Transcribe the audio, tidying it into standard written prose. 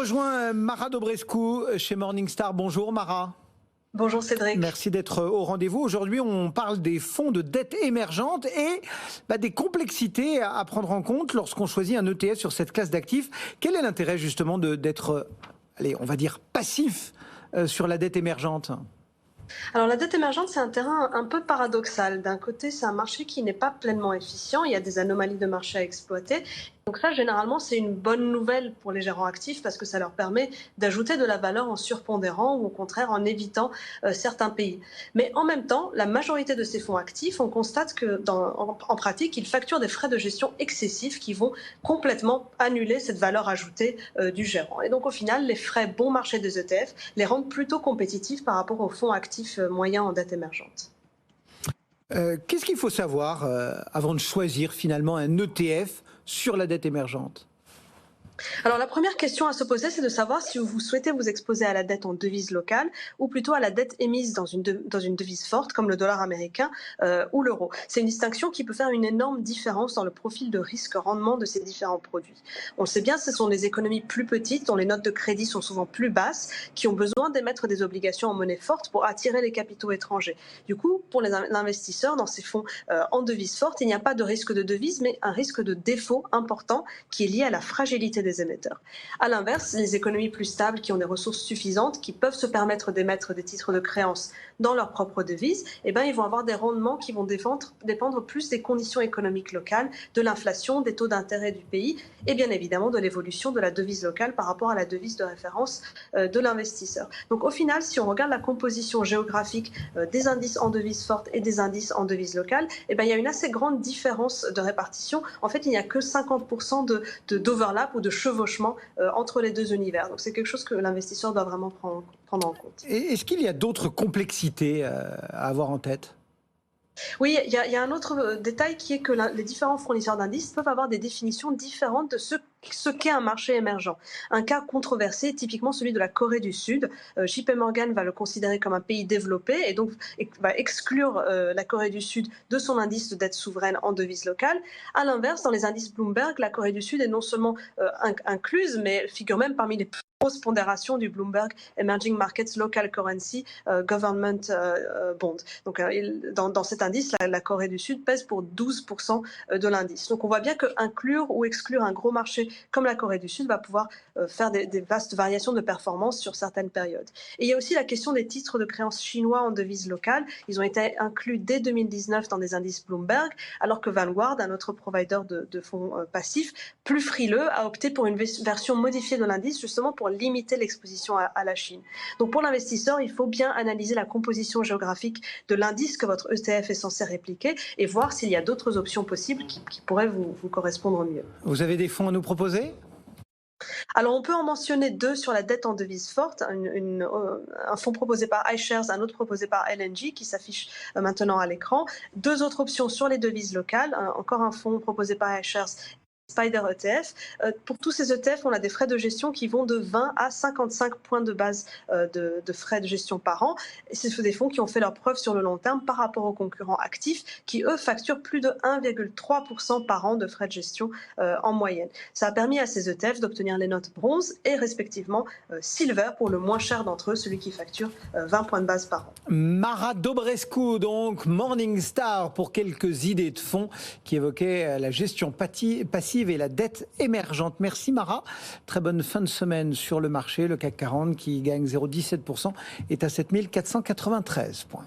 Rejoint Mara Dobrescu chez Morningstar. Bonjour Mara. Bonjour Cédric. Merci d'être au rendez-vous. Aujourd'hui, on parle des fonds de dette émergente et des complexités à prendre en compte lorsqu'on choisit un ETF sur cette classe d'actifs. Quel est l'intérêt justement d'être, on va dire, passif sur la dette émergente ? Alors la dette émergente, c'est un terrain un peu paradoxal. D'un côté, c'est un marché qui n'est pas pleinement efficient, il y a des anomalies de marché à exploiter. Donc ça, généralement, c'est une bonne nouvelle pour les gérants actifs parce que ça leur permet d'ajouter de la valeur en surpondérant ou au contraire en évitant certains pays. Mais en même temps, la majorité de ces fonds actifs, on constate que en pratique, ils facturent des frais de gestion excessifs qui vont complètement annuler cette valeur ajoutée du gérant. Et donc au final, les frais bon marché des ETF les rendent plutôt compétitifs par rapport aux fonds actifs moyens en dette émergente. Qu'est-ce qu'il faut savoir avant de choisir finalement un ETF sur la dette émergente ? Alors la première question à se poser, c'est de savoir si vous souhaitez vous exposer à la dette en devise locale ou plutôt à la dette émise dans une devise forte comme le dollar américain ou l'euro. C'est une distinction qui peut faire une énorme différence dans le profil de risque-rendement de ces différents produits. On le sait bien, ce sont les économies plus petites dont les notes de crédit sont souvent plus basses qui ont besoin d'émettre des obligations en monnaie forte pour attirer les capitaux étrangers. Du coup, pour les investisseurs dans ces fonds en devise forte, il n'y a pas de risque de devise mais un risque de défaut important qui est lié à la fragilité des émetteurs. À l'inverse, les économies plus stables qui ont des ressources suffisantes, qui peuvent se permettre d'émettre des titres de créance dans leur propre devise, ils vont avoir des rendements qui vont dépendre plus des conditions économiques locales, de l'inflation, des taux d'intérêt du pays et bien évidemment de l'évolution de la devise locale par rapport à la devise de référence de l'investisseur. Donc au final, si on regarde la composition géographique des indices en devise forte et des indices en devise locale, il y a une assez grande différence de répartition. En fait, il n'y a que 50% d'overlap ou de chevauchement entre les deux univers. Donc c'est quelque chose que l'investisseur doit vraiment prendre en compte. Et est-ce qu'il y a d'autres complexités à avoir en tête ? Oui, il y a un autre détail qui est que les différents fournisseurs d'indices peuvent avoir des définitions différentes de ce qu'est un marché émergent. Un cas controversé est typiquement celui de la Corée du Sud. JP Morgan va le considérer comme un pays développé et donc va exclure la Corée du Sud de son indice de dette souveraine en devise locale. À l'inverse, dans les indices Bloomberg, la Corée du Sud est non seulement incluse, mais figure même parmi les plus grosses pondérations du Bloomberg Emerging Markets Local Currency Government Bond. Donc dans cet indice, la Corée du Sud pèse pour 12% de l'indice. Donc on voit bien que inclure ou exclure un gros marché comme la Corée du Sud va pouvoir faire des vastes variations de performance sur certaines périodes. Et il y a aussi la question des titres de créance chinois en devise locale. Ils ont été inclus dès 2019 dans des indices Bloomberg, alors que Vanguard, un autre provider de fonds passifs, plus frileux, a opté pour une version modifiée de l'indice, justement pour limiter l'exposition à la Chine. Donc pour l'investisseur, il faut bien analyser la composition géographique de l'indice que votre ETF est censé répliquer et voir s'il y a d'autres options possibles qui pourraient vous correspondre mieux. Vous avez des fonds à nous proposer ? Alors, on peut en mentionner deux sur la dette en devise forte, un fonds proposé par iShares, un autre proposé par LNG qui s'affiche maintenant à l'écran. Deux autres options sur les devises locales, encore un fonds proposé par iShares, Spider ETF. Pour tous ces ETF, on a des frais de gestion qui vont de 20 à 55 points de base de frais de gestion par an. Et ce sont des fonds qui ont fait leur preuve sur le long terme par rapport aux concurrents actifs qui, eux, facturent plus de 1,3% par an de frais de gestion en moyenne. Ça a permis à ces ETF d'obtenir les notes bronze et respectivement silver pour le moins cher d'entre eux, celui qui facture 20 points de base par an. Mara Dobrescu, donc Morningstar, pour quelques idées de fonds qui évoquaient la gestion passive et la dette émergente. Merci Mara. Très bonne fin de semaine sur le marché. Le CAC 40 qui gagne 0,17% est à 7493 points.